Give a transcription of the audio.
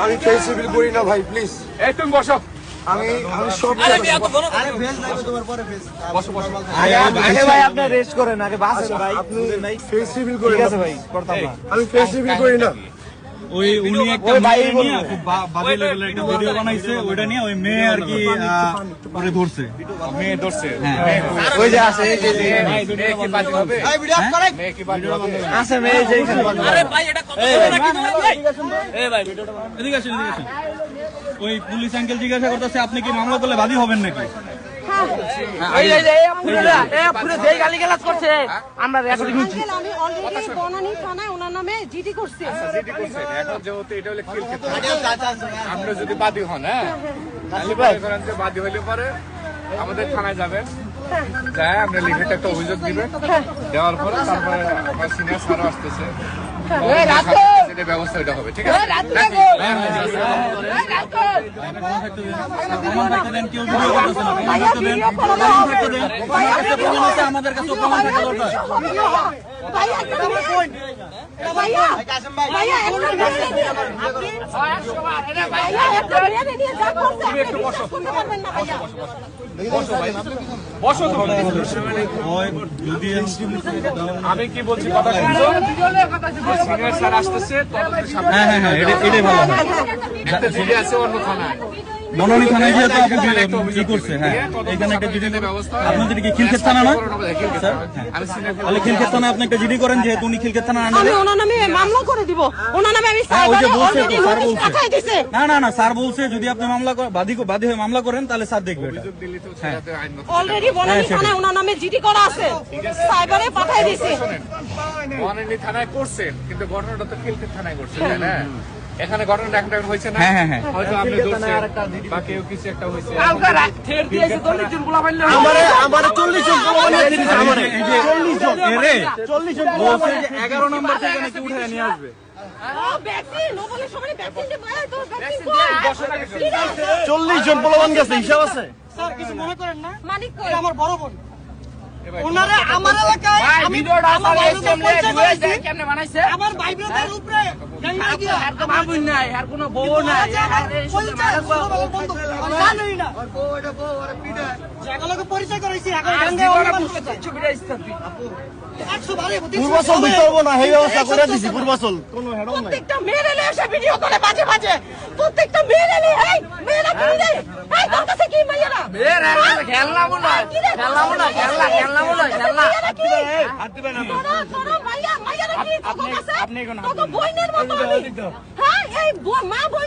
আমি face reveal করি না ভাই, প্লিজ। এই তুমি বসো। আমি সব আগে ভাই আপনি রেস্ট করেন, আগে বাসেন ভাই। আপনি ফেস রিভিল করি ঠিক না আছে ভাই, করতাম না। আমি ফেস রিভিল করি না। ওই উনি একটা মেয়ে নিয়ে খুব বাজে লেভেলের একটা ভিডিও বানাইছে, ওইটা নিয়ে ওই মেয়ে আর কি পরে ধরছে, মেয়ে ধরছে। ওই যে আছে, এই যে মেয়ে কি বাজি হবে? মেয়ে কি বাজি হবে? আছে মেয়ে যে এখানে। আরে ভাই এটা কত নাকি ভাই? এই ভাই ভিডিওটা এদিকে আসেন, এদিকে আসেন। ওই পুলিশ আঙ্কেল জিজ্ঞাসা করতেছে আপনি কি মামলা করলে বাদী হবেন নাকি? আমরা রেকর্ডিং আঙ্কেল, আমি অলরেডি বনানী থানায় ওনার নামে জিডি করছি। জিডি করছেন। এখন যেহেতু এটা হলো কিল ক্ষেত্র, আপনি যদি বাদী হন, তাহলে মনে করেন যে বাদী হইলে পরে আমাদের থানায় যাবেন, যাই আমরা লিখিত একটা অভিযোগ দিবেন, দেওয়ার পরে তারপরে আমার সিনিয়র স্যারও আসতেছে, যেটা ব্যবস্থা ওইটা হবে। ঠিক আছে? প্রমাণ থাকতে দেন, কেউ ভিডিও করতেছে না, প্রমাণ থাকতে দেন, প্রমাণ থাকতে দেন। আমার কাছে প্রমাণ আছে, আমাদের কাছে প্রমাণ থাকা দরকার। বসো তুমি। আমি কি বলছি কথা শুনছো? সিনিয়র স্যার আসতেছে, তদন্তের সামনে। হ্যাঁ, এটাই ভালো হয়। একটা জিডি আছে অন্য থানায়, বনানী থানায় যেহেতু আপনি কি করছে, হ্যাঁ এখানে একটা জিডি আপনাদের কি খিলক্ষেত থানা না? আমি সিনিয়র তাহলে খিলক্ষেত থানায় আপনি একটা জিডি করেন, যেহেতু উনি খিলক্ষেত থানা আমি আন্ডারে। ওনার নামে মামলা করে দিব। ওনার নামে আমি হ্যাঁ, ওই যে সাইবারে বলছে তো, অলরেডি স্যার নোটিশ বলছে। পাঠাই দিয়েছে। না, স্যার বলছে যদি আপনি মামলা বাদী হয়ে মামলা করেন তাহলে স্যার দেখবে এটা। দিল্লি তো সেটাতে আইন মতো অলরেডি বনানী থানায় ওনার নামে জিডি করা আছে, সাইবারে পাঠাই দিয়েছে। বনানী থানায় করছেন, কিন্তু ঘটনাটা তো খিলক্ষেত থানায় করছেন, তাই না? এখানে ঘটনাটা এখন হয়েছে না? হ্যাঁ। হয়তো আপনি ধরছেন বা কেউ কিছু একটা হয়েছে। আমার 40 জন এই যে 40 জন বলছে যে 11 নম্বর থেকে নাকি উঠে নিয়ে আসবে। ভ্যাকসিন ও বলে সবাই ভ্যাকসিন দিবে। তো ভ্যাকসিন 40 জন পোলাপান গেছে, হিসাব আছে। স্যার কিছু মনে করেন না, মানিক কই আমার বড় বোন। ওনারে আমার এলাকায় আমি ভিডিওটা আমার আসলে ভাইদের পরিচয় করাইছি। কেমনে বানাইছে? আমার ভাই ব্রাদারের উপরে গ্যাংমার গিয়া আর তো মা বোন নাই, আর কোনো বউ নাই। জানোই না জায়গাগুলোকে পরিচয় করাইছি। এখন গাঙ্গে ছবিটা ইস্তাবি। 100 বারে পূর্বাচল দিতে হবে না, এই ব্যবস্থা করে দিছি। পূর্বাচল কোনো হেডম নাই। প্রত্যেকটা মেয়ের এলে এসে ভিডিও করে বাজে বাজে। প্রত্যেকটা মেয়ের এলে এই মেয়েরা কি রে? এই তোর কাছে কি মাইয়ারা? খেলনা মনে হয়, খেলনা মনে হয়, খেলনা মনে হয়, খেলনা। হাত দিবেন না। তোরা মাইয়ারা কি তোর কাছে? তোর বইনের মতো। হ্যাঁ এই মা